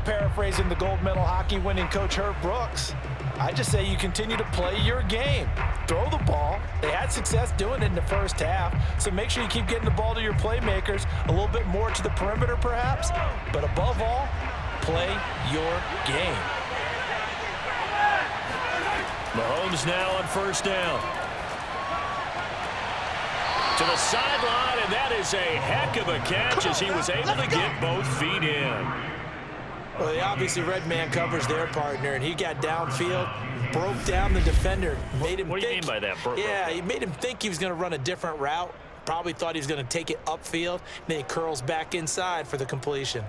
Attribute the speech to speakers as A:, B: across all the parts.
A: paraphrasing the gold medal hockey winning coach Herb Brooks. I just say you continue to play your game. Throw the ball. They had success doing it in the first half, so make sure you keep getting the ball to your playmakers, a little bit more to the perimeter perhaps, but above all, play your game.
B: Mahomes now on first down. To the sideline, and that is a heck of a catch as he was able to get both feet in.
A: Well, they obviously red man covers their partner, and he got downfield, broke down the defender, made him
B: What do you mean by that, bro?
A: Yeah, he made him think he was going to run a different route. Probably thought he was going to take it upfield, and then he curls back inside for the completion.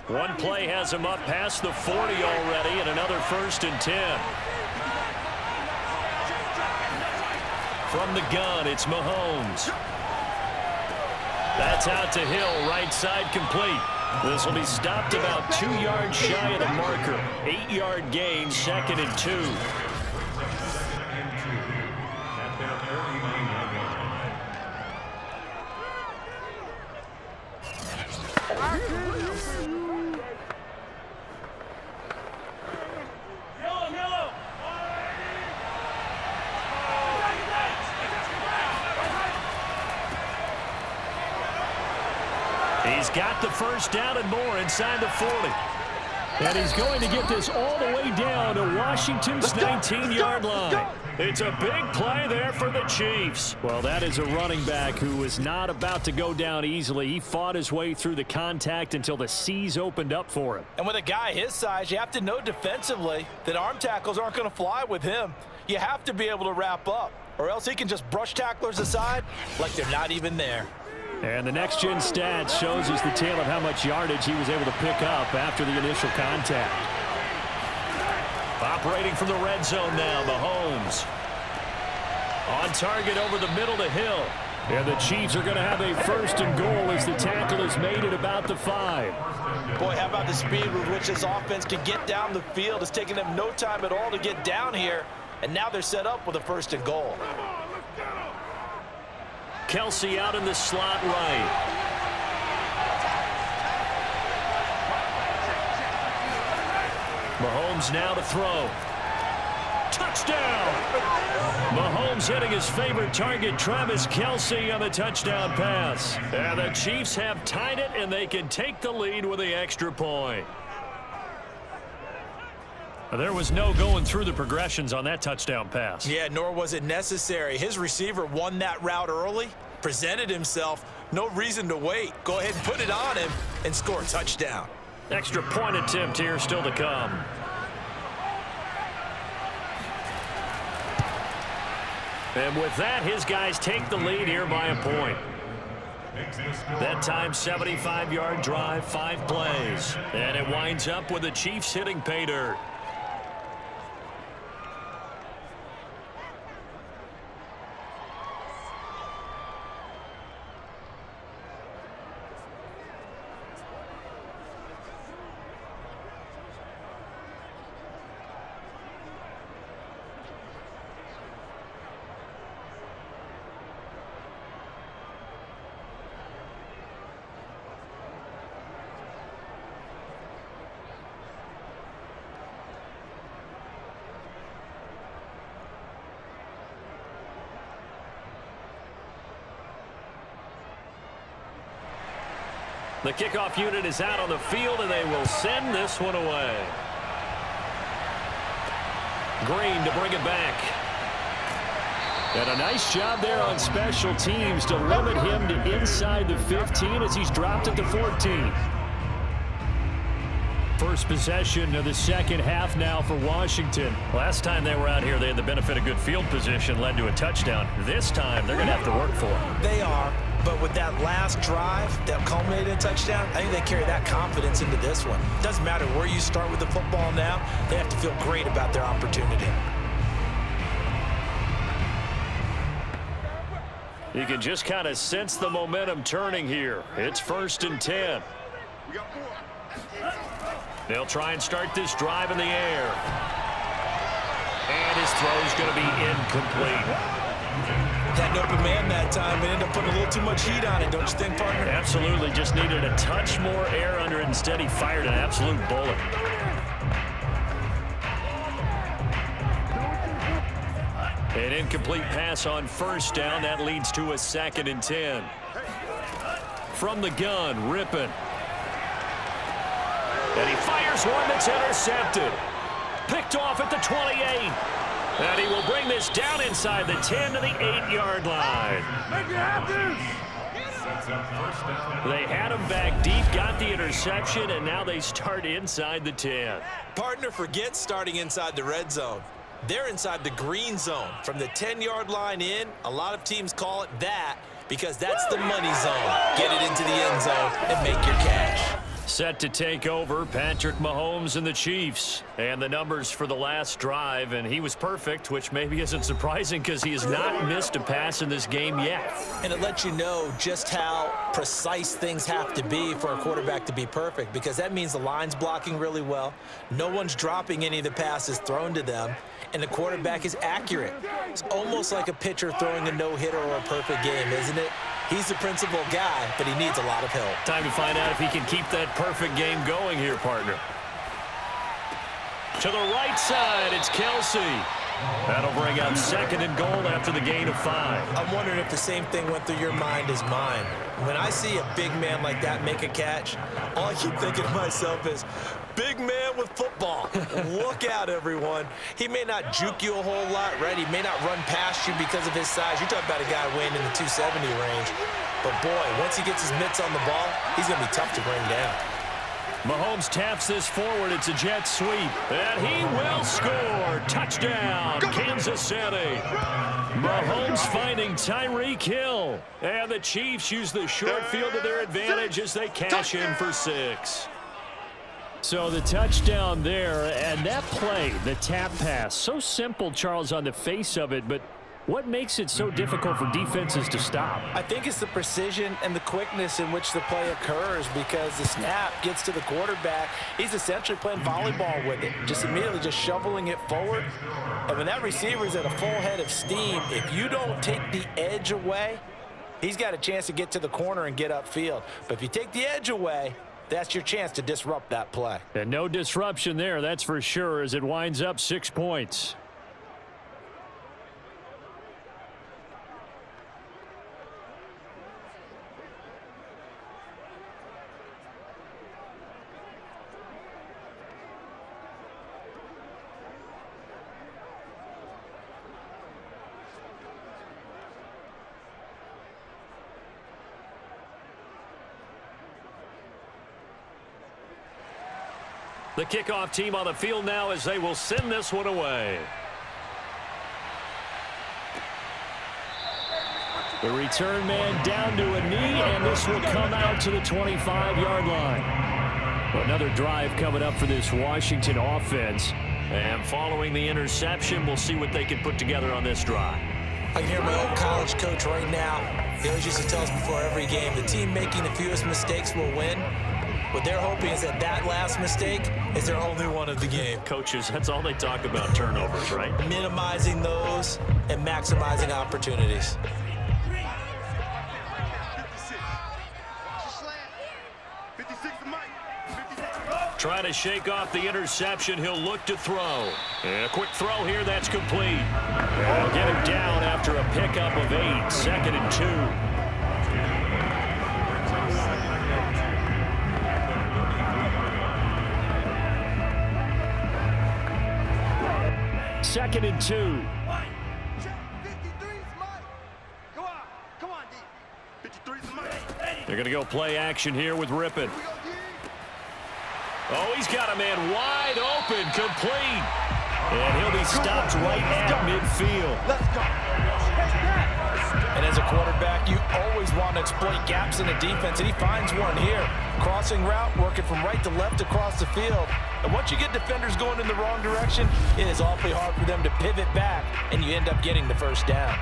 B: One play has him up past the 40 already, and another 1st and 10. From the gun, it's Mahomes. That's out to Hill, right side complete. This will be stopped about 2 yards shy of the marker. 8-yard gain, 2nd and 2. He's got the first down and more inside the 40. And he's going to get this all the way down to Washington's 19-yard line. It's a big play there for the Chiefs. Well, that is a running back who is not about to go down easily. He fought his way through the contact until the seas opened up for him.
A: And with a guy his size, you have to know defensively that arm tackles aren't going to fly with him. You have to be able to wrap up, or else he can just brush tacklers aside like they're not even there.
B: And the next-gen stats shows us the tale of how much yardage he was able to pick up after the initial contact. Operating from the red zone now, Mahomes. On target over the middle to Hill. And the Chiefs are going to have a 1st and goal as the tackle is made at about the 5.
A: Boy, how about the speed with which this offense can get down the field? It's taking them no time at all to get down here. And now they're set up with a 1st and goal.
B: Kelsey out in the slot right. Mahomes now to throw. Touchdown! Mahomes hitting his favorite target, Travis Kelsey, on the touchdown pass. And the Chiefs have tied it, and they can take the lead with the extra point. There was no going through the progressions on that touchdown pass.
A: Yeah, nor was it necessary. His receiver won that route early, presented himself, no reason to wait. Go ahead and put it on him and score a touchdown.
B: Extra point attempt here still to come. And with that, his guys take the lead here by a point. That time, 75-yard drive, 5 plays. And it winds up with the Chiefs hitting pay dirt. The kickoff unit is out on the field, and they will send this one away. Green to bring it back. And a nice job there on special teams to limit him to inside the 15 as he's dropped at the 14. First possession of the second half now for Washington. Last time they were out here, they had the benefit of good field position, led to a touchdown. This time, they're going to have to work for it.
A: They are, but with that last drive that culminated in a touchdown, I think they carry that confidence into this one. Doesn't matter where you start with the football now, they have to feel great about their opportunity.
B: You can just kind of sense the momentum turning here. It's 1st and 10. They'll try and start this drive in the air. And his throw is going to be incomplete.
A: That open man that that time and ended up putting a little too much heat on it, don't you think, partner?
B: Absolutely. Just needed a touch more air under it. Instead, he fired an absolute bullet. An incomplete pass on first down. That leads to a 2nd and 10. From the gun, Rypien. And he fires one that's intercepted. Picked off at the 28. And he will bring this down inside the 10 to the 8-yard line.
C: Make it happen!
B: They had him back deep, got the interception, and now they start inside the 10.
A: Partner, forget starting inside the red zone. They're inside the green zone. From the 10-yard line in, a lot of teams call it that because that's the money zone. Get it into the end zone and make your cash.
B: Set to take over, Patrick Mahomes and the Chiefs. And the numbers for the last drive, and he was perfect, which maybe isn't surprising because he has not missed a pass in this game yet.
A: And it lets you know just how precise things have to be for a quarterback to be perfect, because that means the line's blocking really well, no one's dropping any of the passes thrown to them, and the quarterback is accurate. It's almost like a pitcher throwing a no-hitter or a perfect game, isn't it? He's the principal guy, but he needs a lot of help.
B: Time to find out if he can keep that perfect game going here, partner. To the right side, it's Kelsey. That'll bring up 2nd and goal after the gain of 5.
A: I'm wondering if the same thing went through your mind as mine. When I see a big man like that make a catch, all I keep thinking to myself is, big man with football. Look out, everyone. He may not juke you a whole lot, right? He may not run past you because of his size. You're talking about a guy weighing in the 270 range. But, boy, once he gets his mitts on the ball, he's going to be tough to bring down.
B: Mahomes taps this forward. It's a jet sweep. And he will score. Touchdown, Kansas City. Mahomes finding Tyreek Hill. And the Chiefs use the short field to their advantage as they cash in for 6. So the touchdown there, and that play, the tap pass, so simple, Charles, on the face of it, but what makes it so difficult for defenses to stop?
A: I think it's the precision and the quickness in which the play occurs, because the snap gets to the quarterback. He's essentially playing volleyball with it, just immediately just shoveling it forward. And when that receiver's at a full head of steam, if you don't take the edge away, he's got a chance to get to the corner and get upfield. But if you take the edge away, that's your chance to disrupt that play.
B: And no disruption there, that's for sure, as it winds up 6 points. The kickoff team on the field now as they will send this one away. The return man down to a knee, and this will come out to the 25-yard line. Another drive coming up for this Washington offense. And following the interception, we'll see what they can put together on this drive.
A: I can hear my old college coach right now. He always used to tell us before every game, the team making the fewest mistakes will win. What they're hoping is that that last mistake is their only one of the game.
B: Coaches, that's all they talk about, turnovers, right?
A: Minimizing those and maximizing opportunities.
B: Trying to shake off the interception. He'll look to throw. And a quick throw here. That's complete. And get him down after a pickup of 8. 2nd and 2. Second and 2. They're going to go play action here with Rypien. Oh, he's got a man wide open, complete. And he'll be stopped right at midfield.
C: Let's go.
A: And as a quarterback, you always want to exploit gaps in the defense, and he finds one here. Crossing route, working from right to left across the field. And once you get defenders going in the wrong direction, it is awfully hard for them to pivot back, and you end up getting the first down.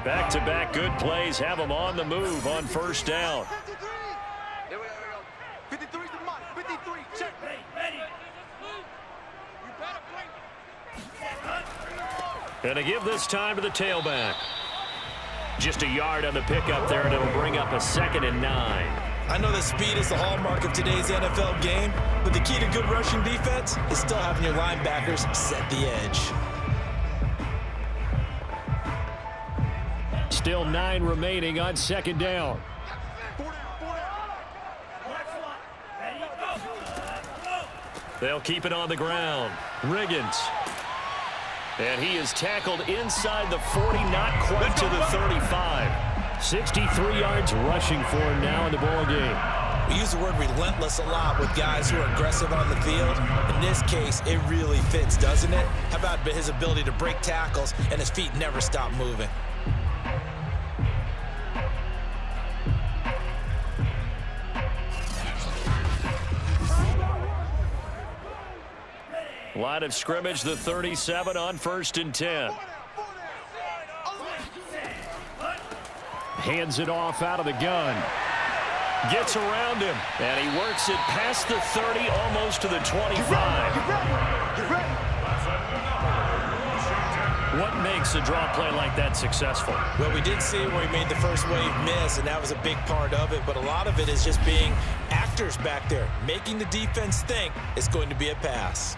B: Back-to-back good plays have them on the move on first down.
C: 53. Here we go. 53 to Mike. 53. Check. Ready.
B: And to give this time to the tailback. Just a yard on the pickup there, and it'll bring up a 2nd and 9.
A: I know that speed is the hallmark of today's NFL game, but the key to good rushing defense is still having your linebackers set the edge.
B: Still 9 remaining on 2nd down. They'll keep it on the ground. Riggins. And he is tackled inside the 40, not quite to the 35. 63 yards rushing for him now in the ball game.
A: We use the word relentless a lot with guys who are aggressive on the field. In this case, it really fits, doesn't it? How about his ability to break tackles and his feet never stop moving?
B: Line of scrimmage, the 37 on 1st and 10. Hands it off out of the gun. Gets around him, and he works it past the 30, almost to the 25. What makes a draw play like that successful?
A: Well, we did see where he made the first wave miss, and that was a big part of it. But a lot of it is just being actors back there, making the defense think it's going to be a pass.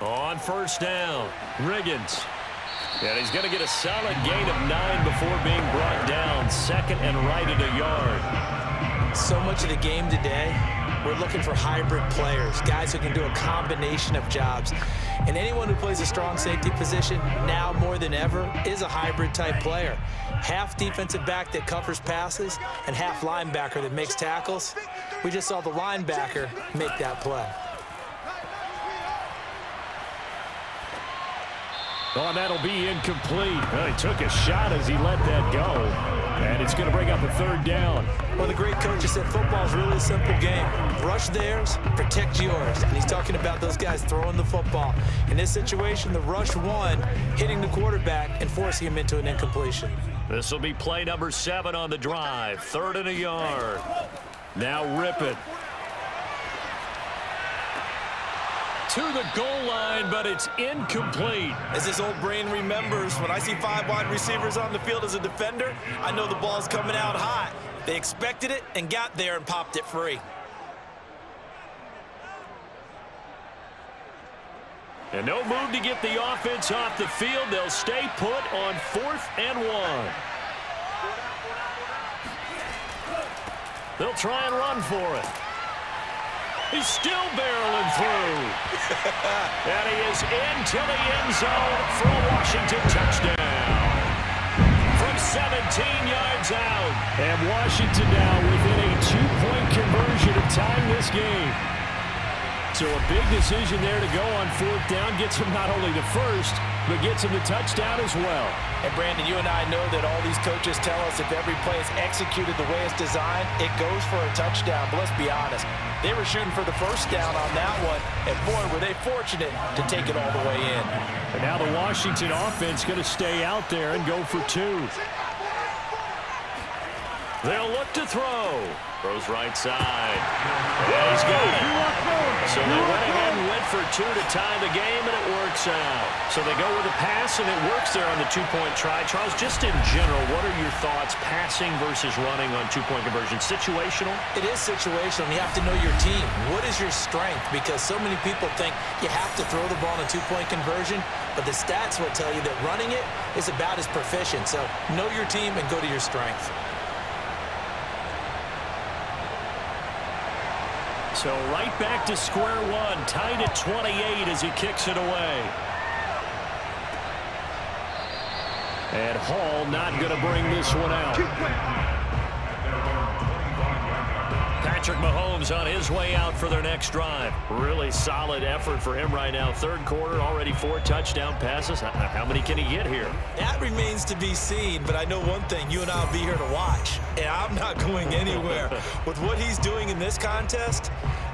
B: On 1st down, Riggins. And he's going to get a solid gain of 9 before being brought down. 2nd and right at a yard.
A: So much of the game today, we're looking for hybrid players, guys who can do a combination of jobs. And anyone who plays a strong safety position, now more than ever, is a hybrid type player. Half defensive back that covers passes and half linebacker that makes tackles. We just saw the linebacker make that play.
B: Oh, that'll be incomplete. Well, he took a shot as he let that go. And it's going to bring up a 3rd down.
A: Well, the great coach has said football is really a simple game. Rush theirs, protect yours. And he's talking about those guys throwing the football. In this situation, the rush won, hitting the quarterback and forcing him into an incompletion.
B: This will be play number 7 on the drive. 3rd and a yard. Now Rypien. To the goal line, but it's incomplete.
A: As his old brain remembers, when I see 5 wide receivers on the field as a defender, I know the ball's coming out hot. They expected it and got there and popped it free.
B: And no move to get the offense off the field. They'll stay put on 4th and 1. They'll try and run for it. He's still barreling through. And he is into the end zone for a Washington touchdown. From 17 yards out. And Washington now within a 2-point conversion to time this game. So a big decision there to go on 4th down. Gets him not only the first, but gets him the touchdown as well.
A: And Brandon, you and I know that all these coaches tell us if every play is executed the way it's designed, it goes for a touchdown. But let's be honest, they were shooting for the first down on that one, and boy, were they fortunate to take it all the way in.
B: And now the Washington offense going to stay out there and go for 2. They'll look to throw. Throws right side. And he's got it. So they went ahead and went for 2 to tie the game, and it works out. So they go with a pass, and it works there on the 2-point try. Charles, just in general, what are your thoughts passing versus running on 2-point conversion? Situational?
A: It is situational. You have to know your team. What is your strength? Because so many people think you have to throw the ball in a 2-point conversion, but the stats will tell you that running it is about as proficient. So know your team and go to your strength.
B: So right back to square one, tied at 28 as he kicks it away. And Hall not going to bring this one out. Patrick Mahomes on his way out for their next drive. Really solid effort for him right now. 3rd quarter, already 4 touchdown passes. How many can he get here?
A: That remains to be seen, but I know one thing. You and I will be here to watch, and I'm not going anywhere. With what he's doing in this contest,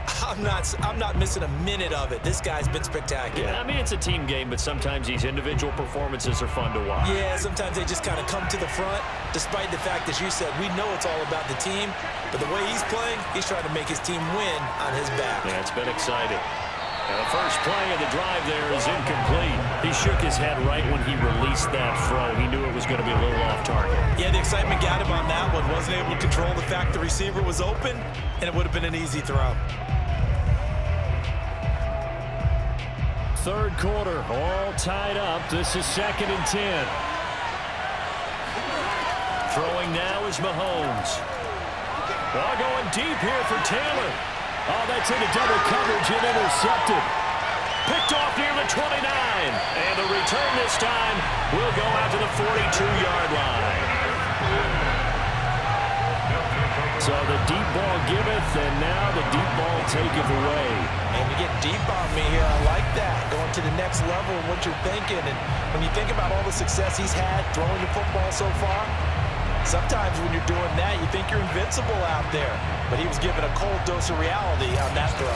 A: I'm not missing a minute of it. This guy's been spectacular.
B: Yeah, I mean, it's a team game, but sometimes these individual performances are fun to watch.
A: Yeah, sometimes they just kind of come to the front, despite the fact, as you said, we know it's all about the team, but the way he's playing, he's trying to make his team win on his back.
B: Yeah, it's been exciting. And the first play of the drive there is incomplete. He shook his head right when he released that throw. He knew it was going to be a little off target.
A: Yeah, the excitement got him on that one. Wasn't able to control the fact the receiver was open, and it would have been an easy throw.
B: Third quarter, all tied up. This is 2nd and 10. Throwing now is Mahomes. Ball going deep here for Taylor. Oh, that's into double coverage and intercepted. Picked off near the 29. And the return this time will go out to the 42-yard line. So the deep ball giveth, and now the deep ball taketh away.
A: And you get deep on me here. I like that. Going to the next level of what you're thinking. And when you think about all the success he's had throwing the football so far, sometimes when you're doing that, you think you're invincible out there. But he was given a cold dose of reality on that throw.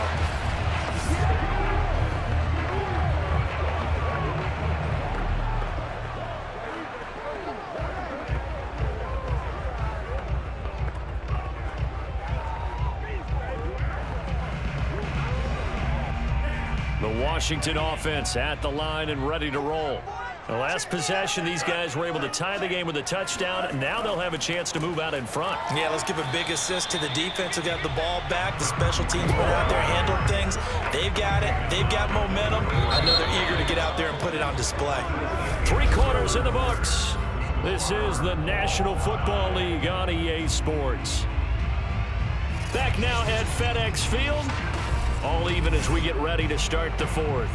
B: The Washington offense at the line and ready to roll. The last possession, these guys were able to tie the game with a touchdown. Now they'll have a chance to move out in front.
A: Yeah, let's give a big assist to the defense who got the ball back. The special teams went out there, handled things. They've got it. They've got momentum. I know they're eager to get out there and put it on display.
B: 3 quarters in the books. This is the National Football League on EA Sports. Back now at FedEx Field. All even as we get ready to start the 4th.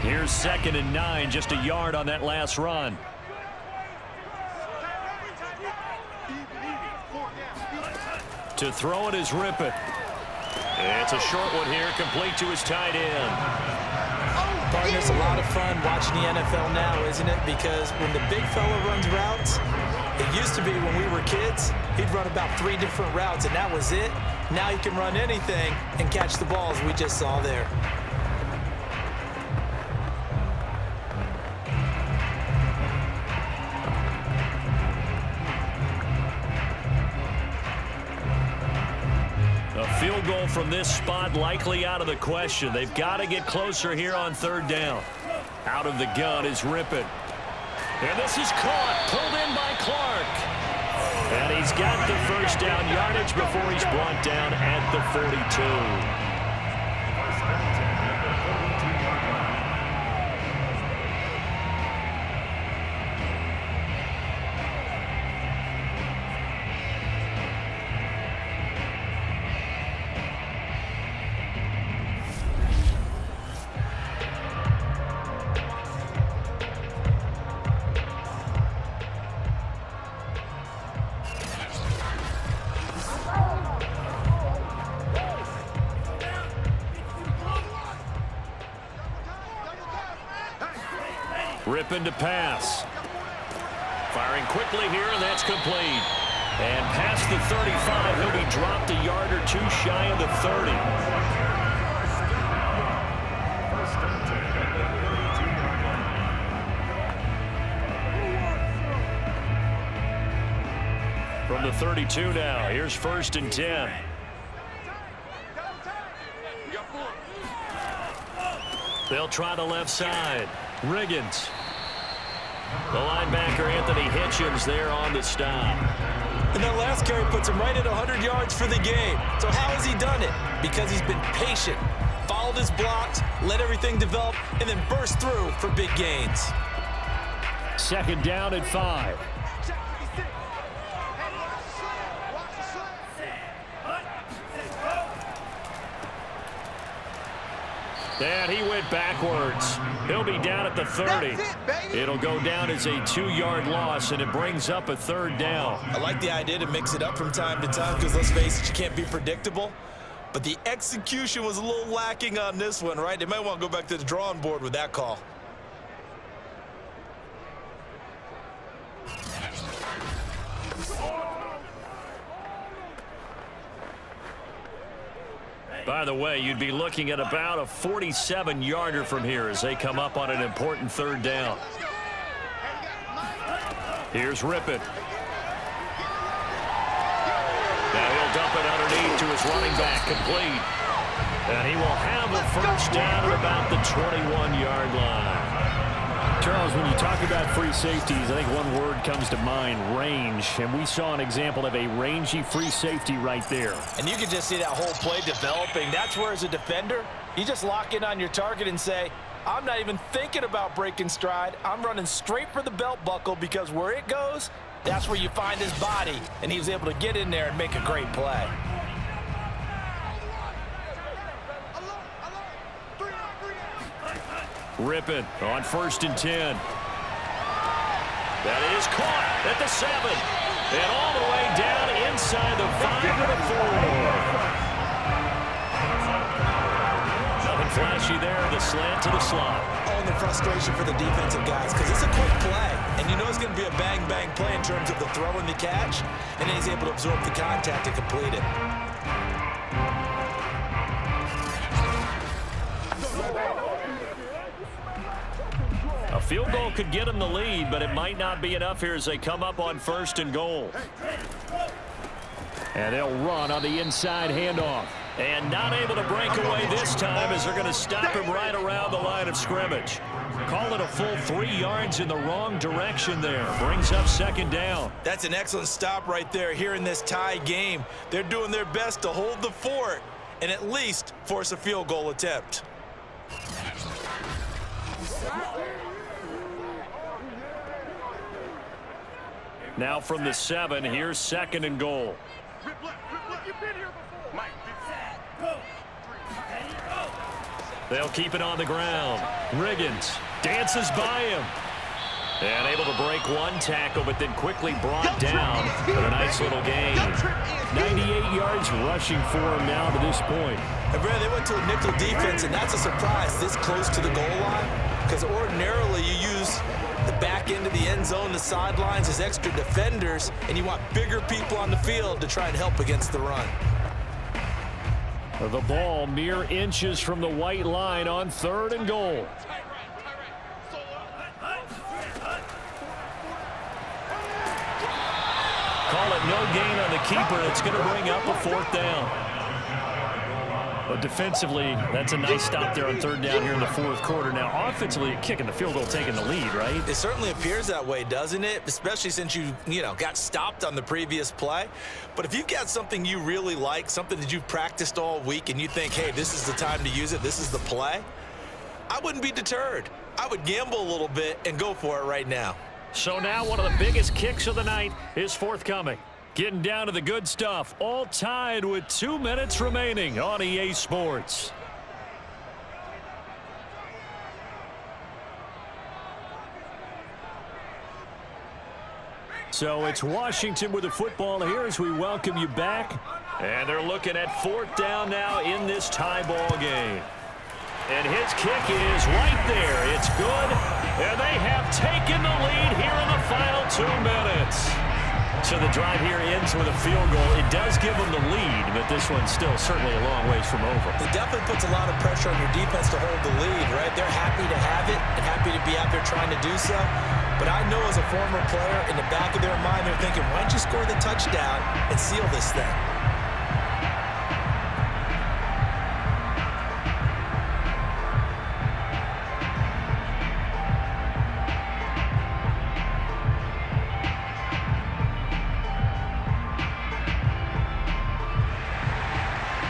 B: Here's 2nd and 9, just a yard on that last run. To throw it is Rypien. It's a short one here, complete to his tight end.
A: Partner, it's a lot of fun watching the NFL now, isn't it? Because when the big fella runs routes, it used to be when we were kids, he'd run about 3 different routes, and that was it. Now he can run anything and catch the balls we just saw there.
B: Field goal from this spot likely out of the question. They've got to get closer here on 3rd down. Out of the gun is Rypien. And this is caught, pulled in by Clark. And he's got the first down yardage before he's brought down at the 42. Rypien to pass. Firing quickly here, and that's complete. And past the 35, he'll be dropped a yard or 2 shy of the 30. From the 32 now, here's 1st and 10. They'll try the left side. Riggins. The linebacker, Anthony Hitchens, there on the stop.
A: And that last carry puts him right at 100 yards for the game. So how has he done it? Because he's been patient, followed his blocks, let everything develop, and then burst through for big gains.
B: 2nd down at 5. And he went backwards. He'll be down at the 30. It'll go down as a 2-yard loss, and it brings up a 3rd down.
A: I like the idea to mix it up from time to time because, let's face it, you can't be predictable. but the execution was a little lacking on this one, right? They might want to go back to the drawing board with that call.
B: By the way, you'd be looking at about a 47-yarder from here as they come up on an important third down. Here's Rypien. Now he'll dump it underneath to his running back, complete. And he will have a first down at about the 21-yard line.
C: Charles, when you talk about free safeties, I think one word comes to mind, range. And we saw an example of a rangy free safety right there.
A: And you can just see that whole play developing. That's where, as a defender, you just lock in on your target and say, I'm not even thinking about breaking stride. I'm running straight for the belt buckle, because where it goes, that's where you find his body. And he was able to get in there and make a great play.
B: Rypien on 1st and 10. That is caught at the 7. And all the way down inside the 5 to the 4. Nothing flashy there. The slant to the slot.
A: Oh, and the frustration for the defensive guys, because it's a quick play. And you know it's going to be a bang-bang play in terms of the throw and the catch. And then he's able to absorb the contact and complete it.
B: A field goal could get them the lead, but it might not be enough here as they come up on 1st and goal.
C: And they'll run on the inside handoff.
B: And not able to break away this time as they're going to stop him right around the line of scrimmage. Call it a full 3 yards in the wrong direction there. Brings up 2nd down.
A: That's an excellent stop right there here in this tie game. They're doing their best to hold the fort and at least force a field goal attempt.
B: Now from the 7, here's 2nd and goal. They'll keep it on the ground. Riggins dances by him. And able to break one tackle, but then quickly brought down with a nice little gain.
C: 98 yards rushing for him now to this point.
A: And Brad, they went to a nickel defense, and that's a surprise this close to the goal line, because ordinarily you use the back end of the end zone, the sidelines as extra defenders, and you want bigger people on the field to try and help against the run.
C: The ball mere inches from the white line on 3rd and goal.
B: Call it no gain on the keeper. It's going to bring up a 4th down.
C: But defensively, that's a nice stop there on 3rd down here in the 4th quarter. Now, offensively, kicking the field goal, taking the lead, right?
A: It certainly appears that way, doesn't it? Especially since you got stopped on the previous play. But if you've got something you really like, something that you've practiced all week, and you think, hey, this is the time to use it, this is the play, I wouldn't be deterred. I would gamble a little bit and go for it right now.
B: So now one of the biggest kicks of the night is forthcoming. Getting down to the good stuff, all tied with 2 minutes remaining on EA Sports. So it's Washington with the football here as we welcome you back. And they're looking at 4th down now in this tie ball game. And his kick is right there. It's good. And they have taken the lead here in the final 2 minutes. So the drive here ends with a field goal. It does give them the lead, but this one's still certainly a long ways from over.
A: It definitely puts a lot of pressure on your defense to hold the lead, right? They're happy to have it and happy to be out there trying to do so. But I know as a former player, in the back of their mind, they're thinking, why don't you score the touchdown and seal this thing?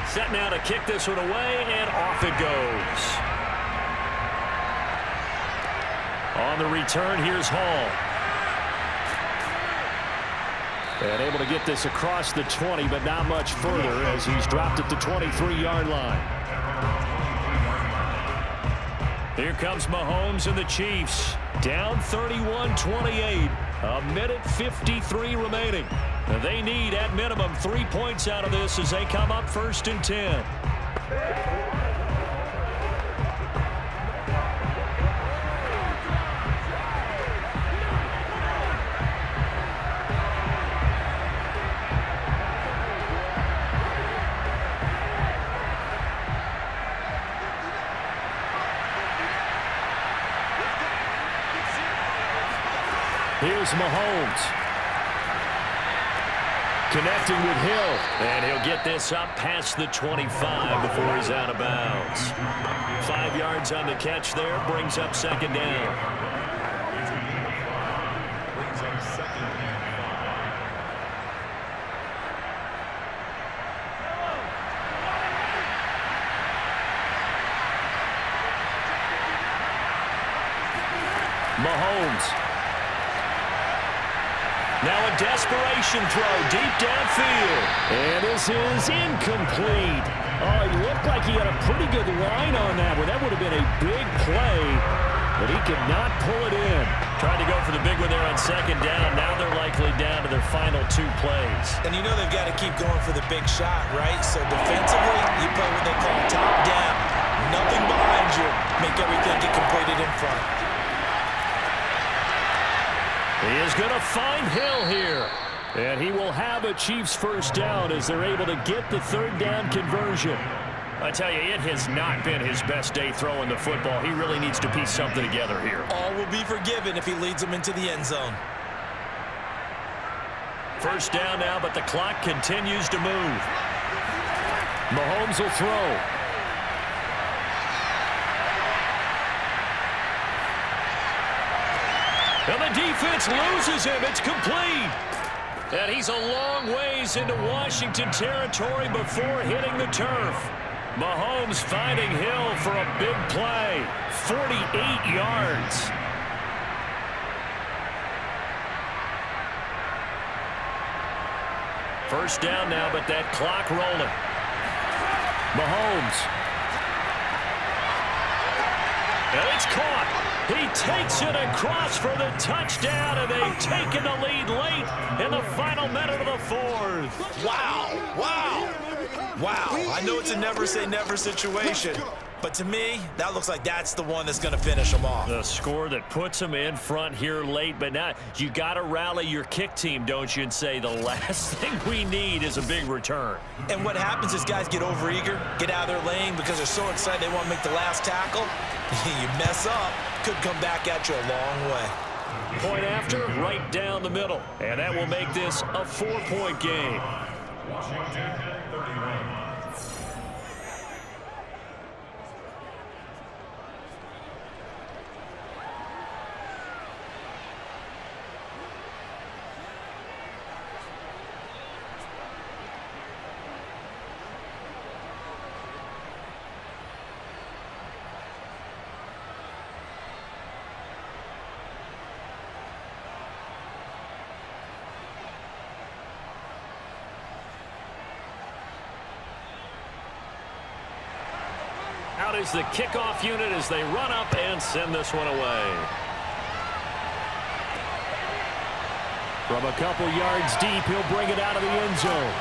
B: Set now to kick this one away, and off it goes. On the return, here's Hall. And able to get this across the 20, but not much further as he's dropped at the 23-yard line. Here comes Mahomes and the Chiefs. Down 31-28. A minute 53 remaining. They need, at minimum, 3 points out of this as they come up 1st and 10. Here's Mahomes. Connecting with Hill. And he'll get this up past the 25 before he's out of bounds. 5 yards on the catch there. Brings up 2nd down. Mahomes. Now a desperation throw deep downfield. And this is incomplete. Oh, it looked like he had a pretty good line on that one. That would have been a big play, but he could not pull it in. Tried to go for the big one there on 2nd down. Now they're likely down to their final 2 plays.
A: And you know they've got to keep going for the big shot, right? So defensively, you play what they call top down. Nothing behind you. Make everything get completed in front.
B: He is going to find Hill here. And he will have a Chiefs 1st down as they're able to get the 3rd down conversion. I tell you, it has not been his best day throwing the football. He really needs to piece something together here.
A: All will be forgiven if he leads them into the end zone.
B: 1st down now, but the clock continues to move. Mahomes will throw. And the defense loses him. It's complete. And he's a long ways into Washington territory before hitting the turf. Mahomes finding Hill for a big play. 48 yards. First down now, but that clock rolling. Mahomes. And it's caught. He takes it across for the touchdown, and they've taken the lead late in the final minute of the 4th.
A: Wow. Wow. Wow. I know it's a never-say-never situation, but to me, that looks like that's the one that's going to finish them off.
B: The score that puts them in front here late, but now you got to rally your kick team, don't you, and say the last thing we need is a big return.
A: And what happens is guys get overeager, get out of their lane because they're so excited they want to make the last tackle. You mess up, could come back at you a long way.
B: Point after, right down the middle. And that will make this a 4-point game. Washington 31. Out is the kickoff unit as they run up and send this one away. From a couple yards deep, he'll bring it out of the end zone.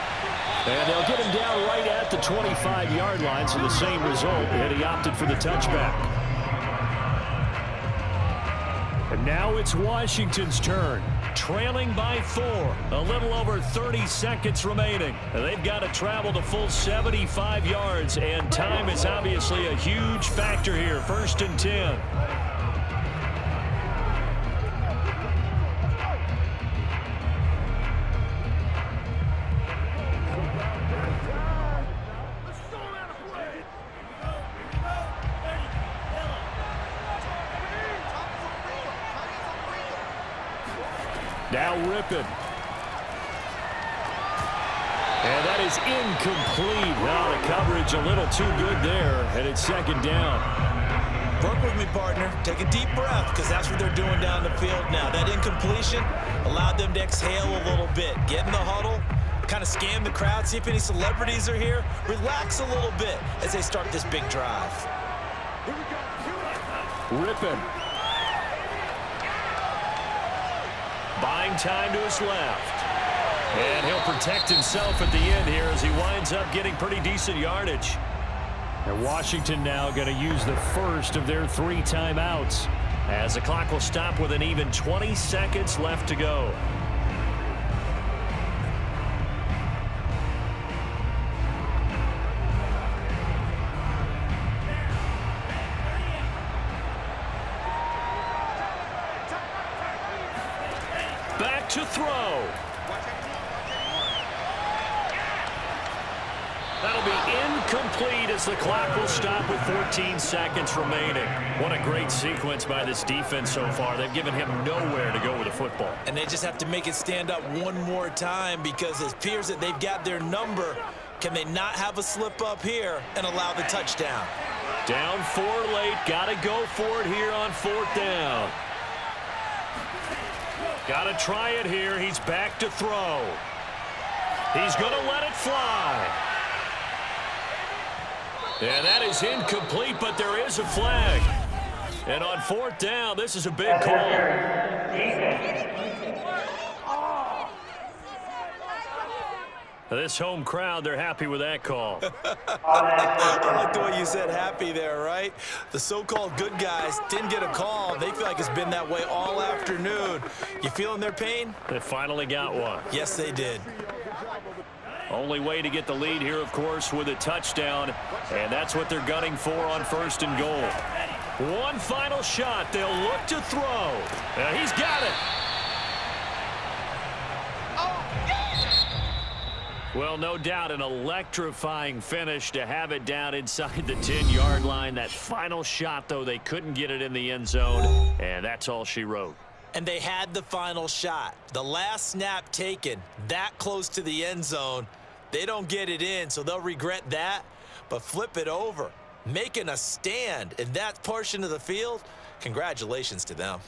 B: And they'll get him down right at the 25-yard line, so the same result, and he opted for the touchback. And now it's Washington's turn. Trailing by 4. A little over 30 seconds remaining. They've got to travel the full 75 yards, and time is obviously a huge factor here. 1st and 10. Now Rypien. And that is incomplete. Now the coverage a little too good there, and it's 2nd down.
A: Work with me, partner. Take a deep breath, because that's what they're doing down the field now. That incompletion allowed them to exhale a little bit. Get in the huddle, kind of scan the crowd, see if any celebrities are here. Relax a little bit as they start this big drive.
B: Rypien. Buying time to his left. And he'll protect himself at the end here as he winds up getting pretty decent yardage.
C: And Washington now going to use the first of their 3 timeouts,
B: as the clock will stop with an even 20 seconds left to go. Back to throw. That'll be incomplete as the clock will stop with 14 seconds remaining. What a great sequence by this defense so far. They've given him nowhere to go with the football.
A: And they just have to make it stand up one more time, because it appears that they've got their number. Can they not have a slip up here and allow the touchdown?
B: Down 4 late. Got to go for it here on 4th down. Got to try it here. He's back to throw. He's going to let it fly. And that is incomplete, but there is a flag. And on 4th down, this is a big call. This home crowd, they're happy with that call.
A: I like the way you said happy there, right? The so-called good guys didn't get a call. They feel like it's been that way all afternoon. You feeling their pain?
B: They finally got one.
A: Yes, they did.
B: Only way to get the lead here, of course, with a touchdown, and that's what they're gunning for on 1st and goal. One final shot. They'll look to throw. He's got it. Well, no doubt an electrifying finish to have it down inside the 10-yard line. That final shot, though, they couldn't get it in the end zone, and that's all she wrote.
A: And they had the final shot. The last snap taken that close to the end zone. They don't get it in, so they'll regret that. But flip it over, making a stand in that portion of the field, congratulations to them.